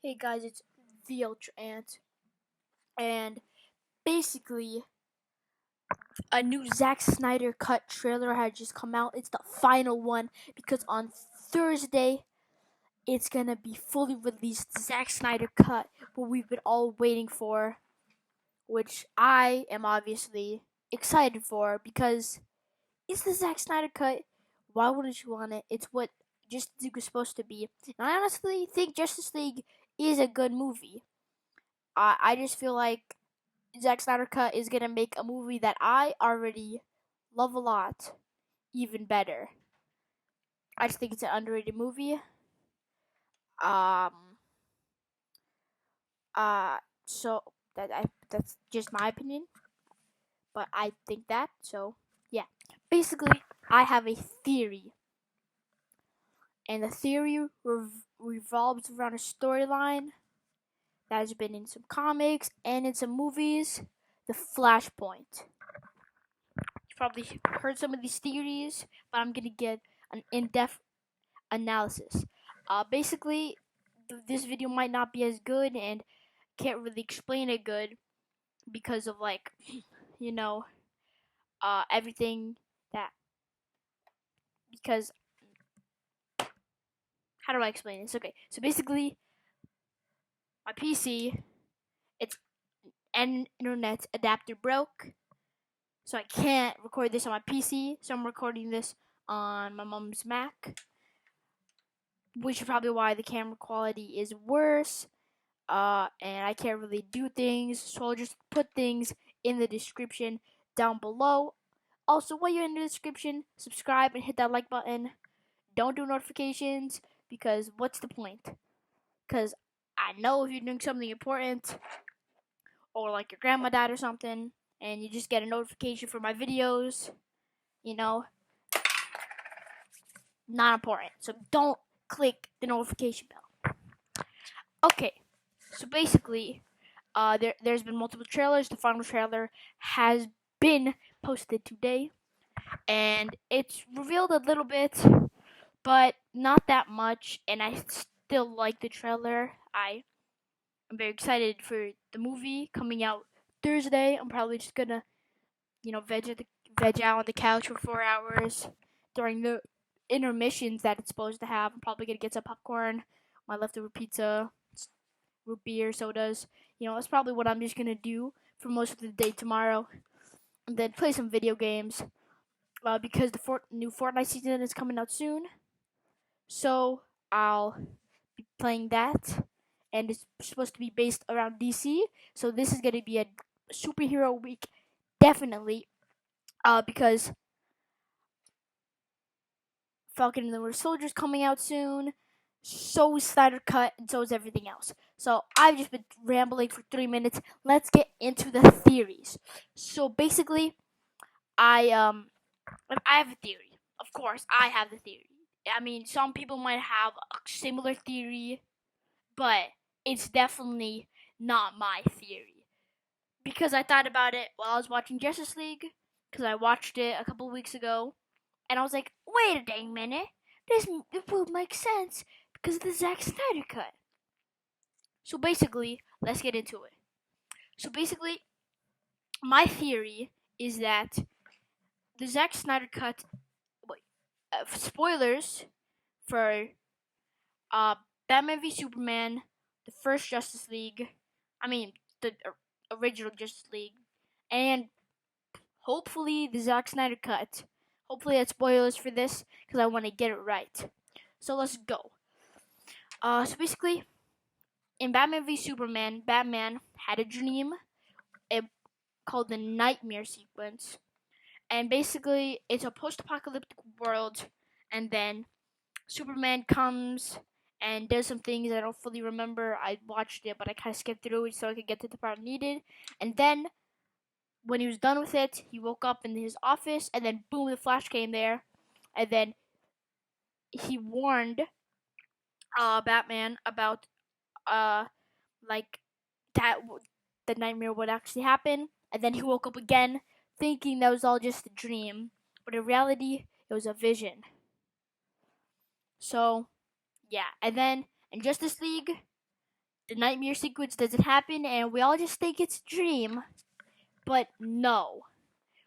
Hey guys, it's the Ultra Ant, and basically, a new Zack Snyder cut trailer had just come out. It's the final one because on Thursday it's gonna be fully released. Zack Snyder cut, what we've been all waiting for, which I am obviously excited for because it's the Zack Snyder cut. Why wouldn't you want it? It's what Justice League was supposed to be. And I honestly think Justice League is a good movie. I just feel like Zack Snyder Cut is gonna make a movie that I already love a lot even better. I just think it's an underrated movie. Um. So that's just my opinion, but I think that. So yeah, basically, I have a theory, and the theory revolves around a storyline that has been in some comics and in some movies. The Flashpoint. You probably heard some of these theories, but I'm gonna get an in-depth analysis. Basically, this video might not be as good and can't really explain it good because of you know, everything that because how do I explain this? Okay, so basically, my PC, its internet adapter broke, so I can't record this on my PC. So I'm recording this on my mom's Mac, which is probably why the camera quality is worse. And I can't really do things, so I'll just put things in the description down below. Also, while you're in the description, subscribe and hit that like button. Don't do notifications because what's the point? Because I know if you're doing something important or like your grandma died or something and you just get a notification for my videos, you know, not important. So don't click the notification bell. Okay, so basically, there's been multiple trailers. The final trailer has been posted today, and it's revealed a little bit, but not that much. And I still like the trailer. I'm very excited for the movie coming out Thursday. I'm probably just gonna, veg out on the couch for 4 hours during the intermissions that it's supposed to have. I'm probably gonna get some popcorn, my leftover pizza, root beer, sodas. That's probably what I'm just gonna do for most of the day tomorrow, and then play some video games. Because the new Fortnite season is coming out soon, so I'll be playing that, and it's supposed to be based around DC. So this is gonna be a superhero week, definitely. Because Falcon and the Winter Soldier's coming out soon. So is Snyder Cut, and so is everything else. So I've just been rambling for 3 minutes. Let's get into the theories. So basically, I have a theory. Of course, I have the theory. I mean, some people might have a similar theory, but it's definitely not my theory. Because I thought about it while I was watching Justice League, because I watched it a couple of weeks ago, and I was like, wait a dang minute, it will make sense because of the Zack Snyder cut. So basically, let's get into it. So basically, my theory is that the Zack Snyder cut, spoilers for Batman v Superman, the first Justice League, I mean the original Justice League, and hopefully the Zack Snyder cut. Hopefully that's spoilers for this because I want to get it right. So let's go. So basically, in Batman v Superman, Batman had a dream called the Nightmare Sequence, and basically it's a post-apocalyptic world, and then Superman comes and does some things I don't fully remember. I watched it, but I kind of skipped through it so I could get to the part needed. And then, when he was done with it, he woke up in his office, and then boom, the Flash came there, and then he warned Batman about like that the nightmare would actually happen, and then he woke up again, thinking that was all just a dream, but in reality, it was a vision. So yeah, and then in Justice League, the nightmare sequence doesn't happen and we all just think it's a dream. But no.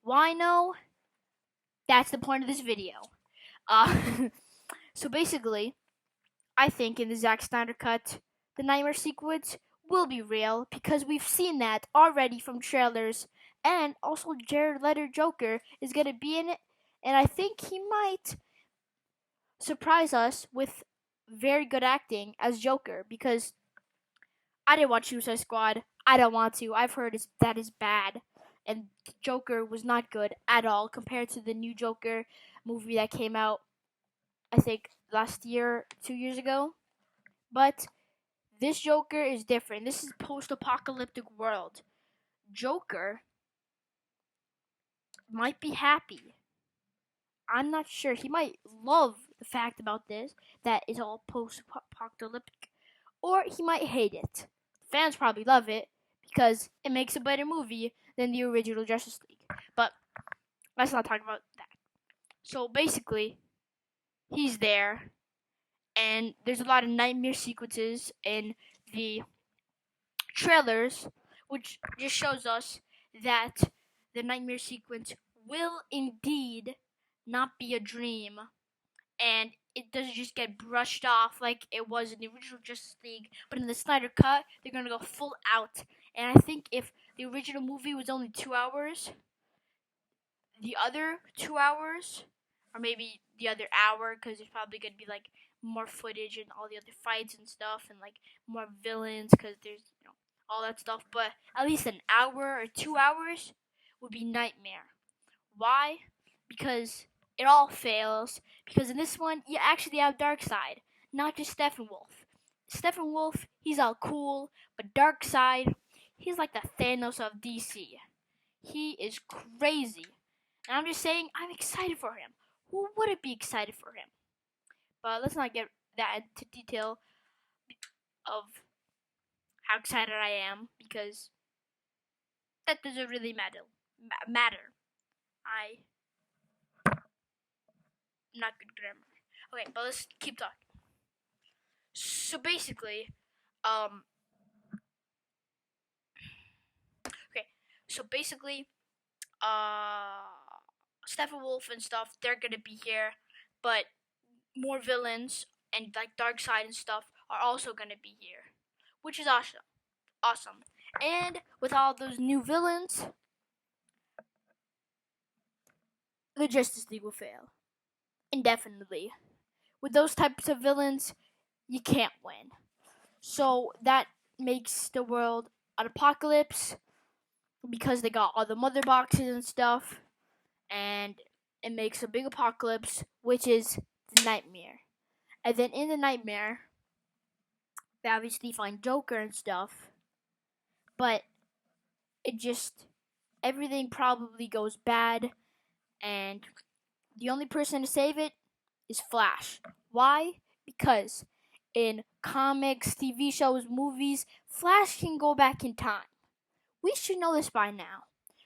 Why no? That's the point of this video. So basically, I think in the Zack Snyder cut, the nightmare sequence will be real because we've seen that already from trailers, and also Jared Leto Joker is gonna be in it, and I think he might surprise us with very good acting as Joker because I didn't watch Suicide Squad. I don't want to. I've heard that is bad, and Joker was not good at all compared to the new Joker movie that came out, I think last year, 2 years ago. But this Joker is different. This is post-apocalyptic world. Joker might be happy. I'm not sure. He might love the fact about this, that it's all post-apocalyptic, or he might hate it. Fans probably love it because it makes a better movie than the original Justice League. But let's not talk about that. So basically, he's there, and there's a lot of nightmare sequences in the trailers, which just shows us that the nightmare sequence will indeed not be a dream, and it doesn't just get brushed off like it was in the original Justice League, but in the Snyder Cut, they're gonna go full out. And I think if the original movie was only 2 hours, the other 2 hours, or maybe the other hour, because there's probably gonna be like more footage and all the other fights and stuff, and like more villains, because there's all that stuff. But at least an hour or 2 hours would be nightmare. Why? Because it all fails. Because in this one, you actually have Darkseid, not just Steppenwolf. Steppenwolf, he's all cool, but Darkseid, he's like the Thanos of DC. He is crazy. And I'm just saying, I'm excited for him. Who wouldn't be excited for him? But let's not get that into detail of how excited I am, because that doesn't really matter. I'm not good grammar. Okay, but let's keep talking. So basically, Steppenwolf and stuff, they're gonna be here, but more villains and like Darkseid and stuff are also gonna be here, which is awesome. And with all those new villains, the Justice League will fail indefinitely. With those types of villains, you can't win. So that makes the world an apocalypse because they got all the mother boxes and stuff, and it makes a big apocalypse, which is the nightmare. And then in the nightmare, they obviously find Joker and stuff, but everything probably goes bad, and the only person to save it is Flash. Why? Because in comics, TV shows, movies, Flash can go back in time. We should know this by now,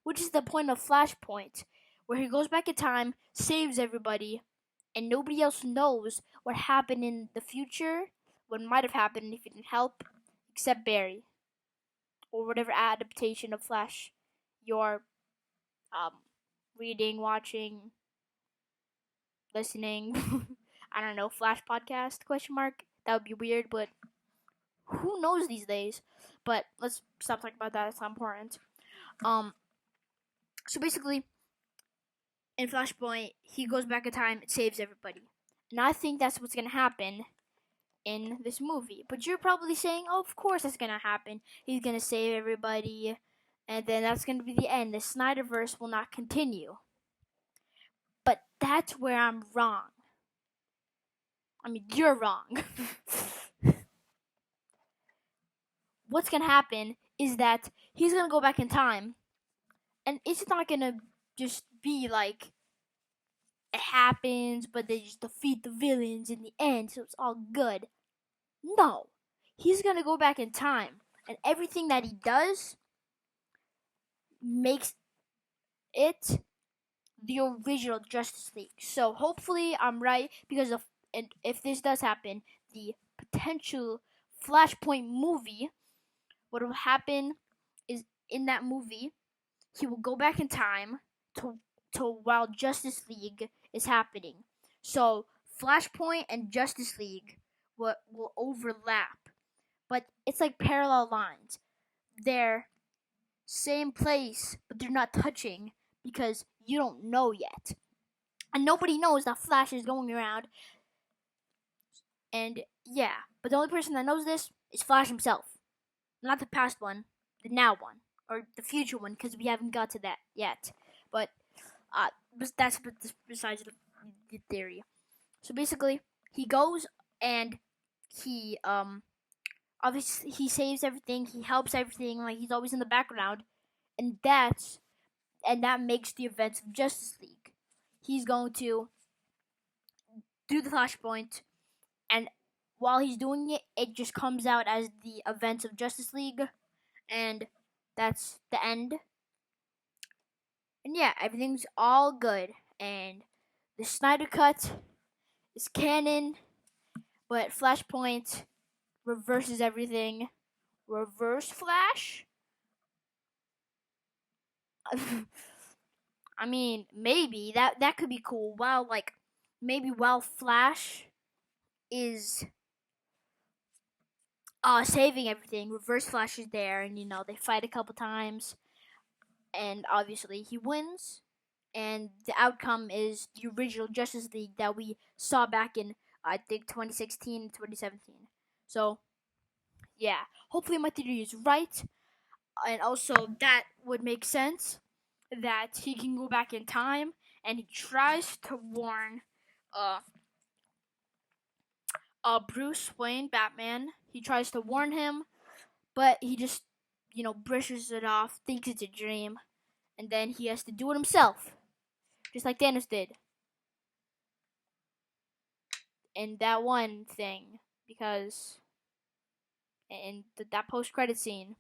which is the point of Flashpoint, where he goes back in time, saves everybody, and nobody else knows what happened in the future, what might have happened if he didn't help, except Barry, or whatever adaptation of Flash you're reading, watching, listening. I don't know, Flash podcast, ? That would be weird, but who knows these days? But let's stop talking about that. It's not important. So basically, in Flashpoint, he goes back in time and saves everybody. And I think that's what's gonna happen in this movie. But you're probably saying, oh, of course that's gonna happen. He's gonna save everybody, and then that's gonna be the end. The Snyderverse will not continue. But that's where I'm wrong. I mean, you're wrong. What's gonna happen is that he's gonna go back in time, and it's not gonna just be like it happens, but they just defeat the villains in the end, so it's all good. No, he's gonna go back in time, and everything that he does makes it the original Justice League. So hopefully I'm right, because if this does happen, the potential Flashpoint movie, what will happen is in that movie, he will go back in time to while Justice League is happening. So Flashpoint and Justice League will overlap, but it's like parallel lines. They're same place, but they're not touching because you don't know yet, and nobody knows that Flash is going around. And yeah, but the only person that knows this is Flash himself, not the past one, the now one, or the future one, because we haven't got to that yet. But that's besides the theory. So basically, he goes and he obviously he saves everything, he helps everything, like he's always in the background, and that makes the events of Justice League. He's going to do the Flashpoint, and while he's doing it, it just comes out as the events of Justice League, and that's the end. And yeah, everything's all good, and the Snyder Cut is canon, but Flashpoint reverses everything. Reverse Flash? I mean, maybe that could be cool. While Flash is saving everything, Reverse Flash is there, and they fight a couple times, and obviously he wins, and the outcome is the original Justice League that we saw back in, I think, 2016 and 2017. So yeah, hopefully my theory is right, and also that would make sense that he can go back in time, and he tries to warn Bruce Wayne, Batman. He tries to warn him, but he just brushes it off, thinks it's a dream, and then he has to do it himself, just like Thanos did in that one thing, because in that post-credit scene,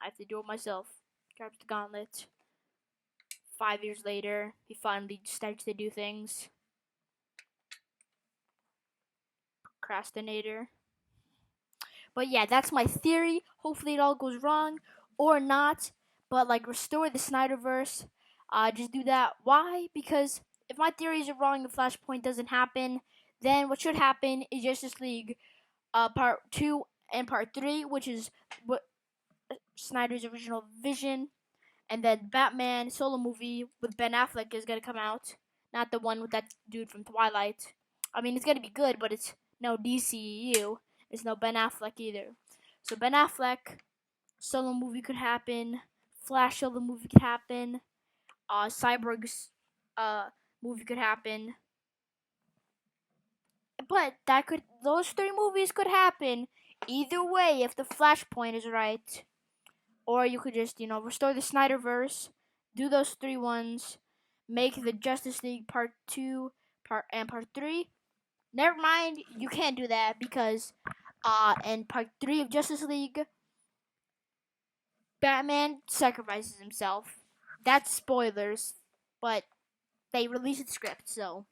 I have to do it myself. Grabs the gauntlet. 5 years later, he finally starts to do things. Procrastinator. But yeah, that's my theory. Hopefully it all goes wrong or not. But restore the Snyderverse. Just do that. Why? Because if my theories are wrong, the Flashpoint doesn't happen, then what should happen is Justice League Part 2 and Part 3, which is what Snyder's original vision. And then Batman solo movie with Ben Affleck is gonna come out. Not the one with that dude from Twilight. I mean, it's gonna be good, but it's no DCEU. It's no Ben Affleck either. So Ben Affleck solo movie could happen. Flash solo movie could happen. Cyborg's movie could happen. But those 3 movies could happen either way if the Flashpoint is right. Or you could just, restore the Snyderverse, do those 3 ones, make the Justice League Part 2 Part 3. Never mind, you can't do that because in Part 3 of Justice League, Batman sacrifices himself. That's spoilers, but they released the script, so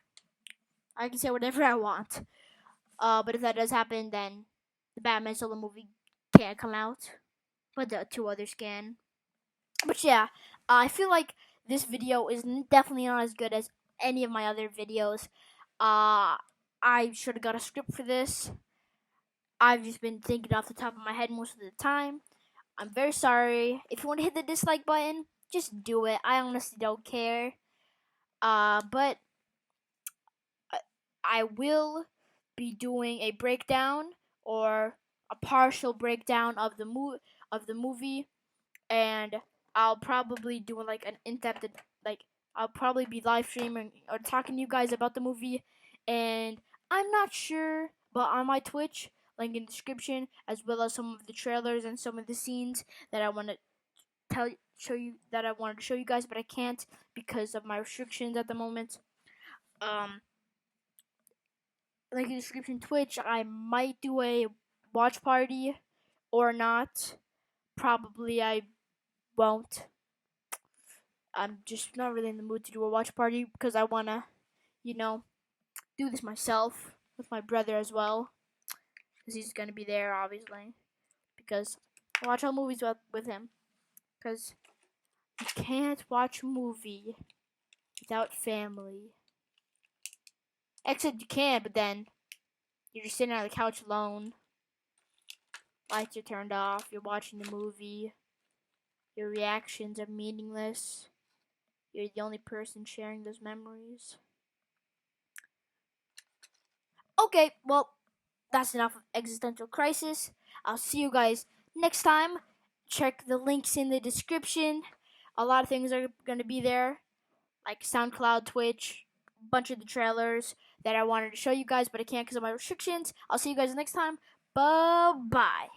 I can say whatever I want. But if that does happen, then the Batman solo movie can't come out, but the 2 others can. But yeah, I feel like this video is definitely not as good as any of my other videos. I should have got a script for this. I've just been thinking off the top of my head most of the time. I'm very sorry. If you want to hit the dislike button, just do it. I honestly don't care. But I will be doing a breakdown or a partial breakdown of the movie, and I'll probably do an in-depth I'll probably be live streaming or talking to you guys about the movie, and I'm not sure, but on my Twitch, link in the description, as well as some of the trailers and some of the scenes that I want to show you guys, but I can't because of my restrictions at the moment. Link in the description, Twitch. I might do a watch party or not. Probably I won't. I'm just not really in the mood to do a watch party because I wanna, do this myself with my brother as well. because he's gonna be there, obviously. Because I watch all movies with him. Because you can't watch a movie without family. Except you can, but then you're just sitting on the couch alone. Lights are turned off. You're watching the movie. Your reactions are meaningless. You're the only person sharing those memories. Okay, well, that's enough of existential crisis. I'll see you guys next time. Check the links in the description. A lot of things are going to be there, like SoundCloud, Twitch, a bunch of the trailers that I wanted to show you guys, but I can't because of my restrictions. I'll see you guys next time. Bye-bye.